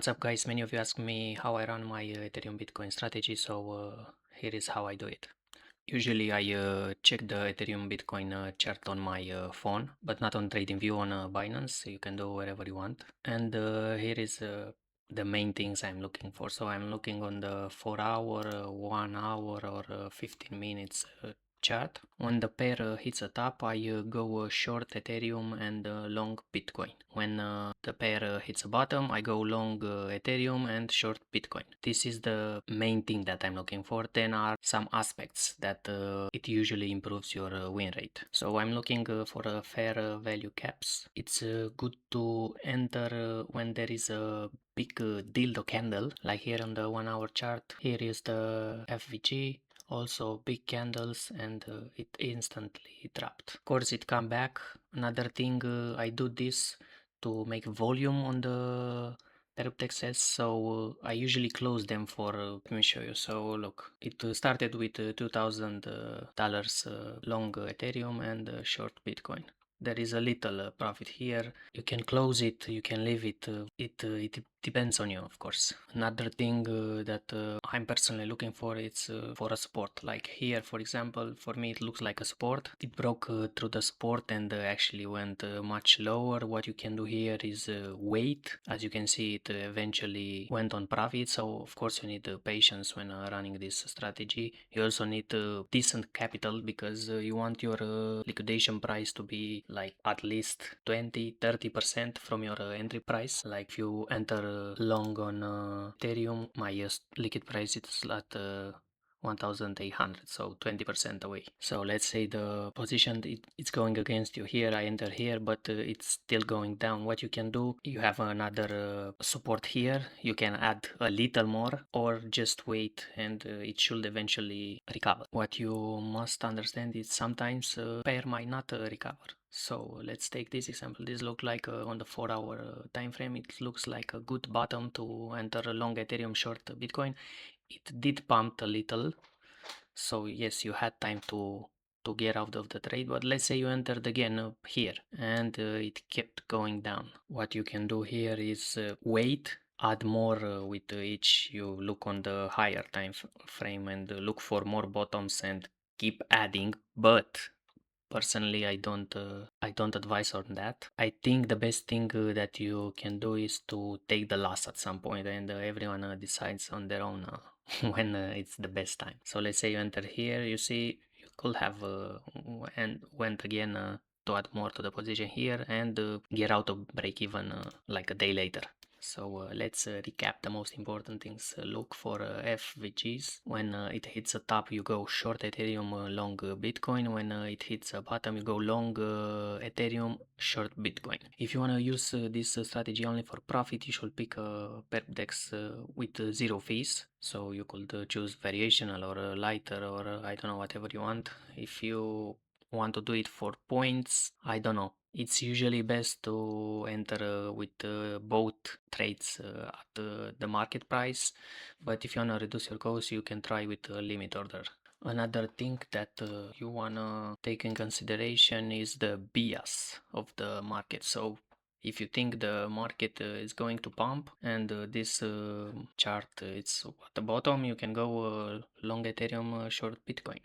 What's up guys, many of you ask me how I run my Ethereum Bitcoin strategy, so here is how I do it. Usually I check the Ethereum Bitcoin chart on my phone, but not on TradingView, on Binance. You can do wherever you want. And here is the main things I'm looking for. So I'm looking on the 4 hour, 1 hour or 15 minutes chart. When the pair hits a top, I go short Ethereum and long Bitcoin. When the pair hits a bottom, I go long Ethereum and short Bitcoin. This is the main thing that I'm looking for. Then are some aspects that it usually improves your win rate. So I'm looking for a fair value caps. It's good to enter when there is a big dildo candle, like here on the 1 hour chart. Here is the FVG, also big candles, and it instantly dropped. Of course it come back. Another thing, I do this to make volume on the Airdrops, so I usually close them for, let me show you. So look, it started with $2,000 long Ethereum and short Bitcoin. There is a little profit here. You can close it, you can leave it. It depends on you, of course. Another thing that I'm personally looking for is for a support. Like here, for example, for me it looks like a support. It broke through the support and actually went much lower. What you can do here is wait. As you can see, it eventually went on profit. So of course you need patience when running this strategy. You also need decent capital because you want your liquidation price to be like at least 20-30% from your entry price. Like if you enter long on Ethereum, my liquid price is at 1800, so 20% away. So let's say the position it's going against you here. I enter here, but it's still going down. What you can do, you have another support here. You can add a little more or just wait, and it should eventually recover. What you must understand is sometimes pair might not recover. So let's take this example. This looks like on the 4 hour time frame, it looks like a good bottom to enter a long Ethereum, short Bitcoin. It did pump a little, so yes, you had time to get out of the trade. But let's say you entered again here and it kept going down. What you can do here is wait, add more with each you look on the higher time frame, and look for more bottoms and keep adding. But personally, I don't advise on that. I think the best thing that you can do is to take the loss at some point, and everyone decides on their own when it's the best time. So let's say you enter here, you see you could have and went again to add more to the position here and get out of break even like a day later. So let's recap the most important things. Look for FVGs. When it hits a top, you go short Ethereum, long Bitcoin. When it hits a bottom, you go long Ethereum, short Bitcoin. If you want to use this strategy only for profit, you should pick a Airdrops with zero fees. So you could choose variational or lighter or I don't know, whatever you want. If you want to do it for points, I don't know. It's usually best to enter with both trades at the market price, but if you wanna reduce your cost, you can try with a limit order. Another thing that you wanna take in consideration is the bias of the market. So if you think the market is going to pump and this chart it's at the bottom, you can go long Ethereum, short Bitcoin.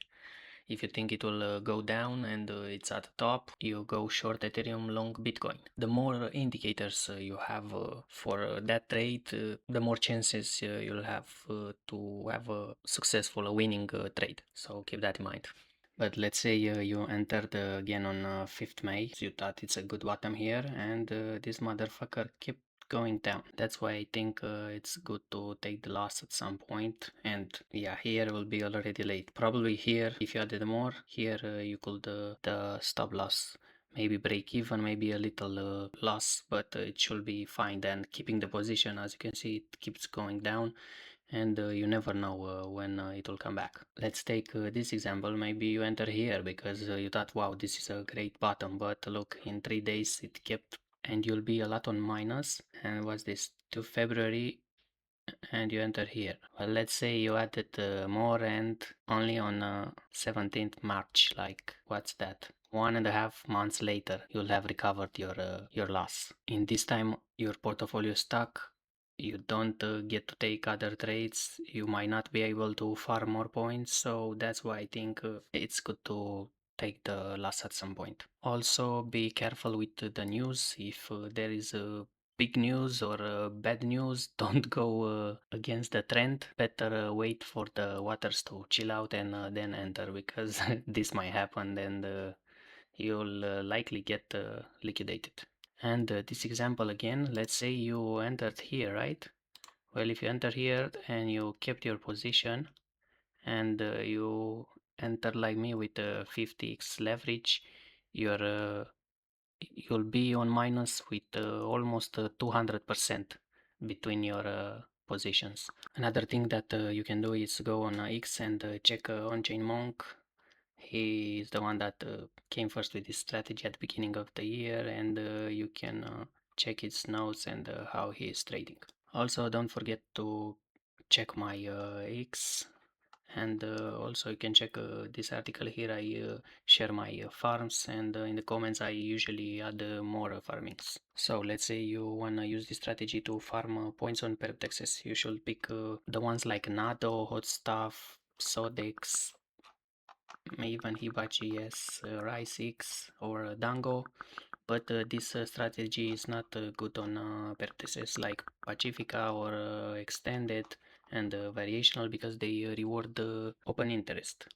If you think it will go down and it's at the top, you go short Ethereum, long Bitcoin. The more indicators you have for that trade, the more chances you'll have to have a successful winning trade. So keep that in mind. But let's say you entered again on 5th May. So you thought it's a good bottom here, and this motherfucker kept going down. That's why I think it's good to take the loss at some point. And yeah, here will be already late. Probably here, if you added more, here you could the stop loss. Maybe break even, maybe a little loss, but it should be fine. Then keeping the position, as you can see, it keeps going down, and you never know when it will come back. Let's take this example. Maybe you enter here because you thought, wow, this is a great bottom, but look, in 3 days it kept, and you'll be a lot on minus. And what's this, to February, and you enter here. Well, let's say you added more and only on 17th March, like what's that, 1.5 months later you'll have recovered your loss. In this time your portfolio is stuck you don't get to take other trades, you might not be able to farm more points. So that's why I think it's good to take the loss at some point. Also, be careful with the news. If there is a big news or bad news, don't go against the trend. Better wait for the waters to chill out and then enter, because this might happen and you'll likely get liquidated. And this example again, let's say you entered here, right? Well, if you enter here and you kept your position and you enter like me with a 50x leverage, you'll be on minus with almost 200% between your positions. Another thing that you can do is go on X and check on-chain Monk. He is the one that came first with this strategy at the beginning of the year, and you can check his notes and how he is trading. Also, don't forget to check my X, and also you can check this article here. I share my farms, and in the comments I usually add more farmings. So let's say you want to use this strategy to farm points on perp taxes. You should pick the ones like Nado, Hot Stuff, Sodex, even Hibachi, yes, Rice or Dango, but this strategy is not good on practices like Pacifica or Extended and Variational, because they reward open interest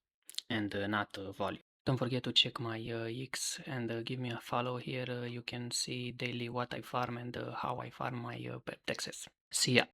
and not volume. Don't forget to check my X and give me a follow here. You can see daily what I farm and how I farm my perp taxes. See ya.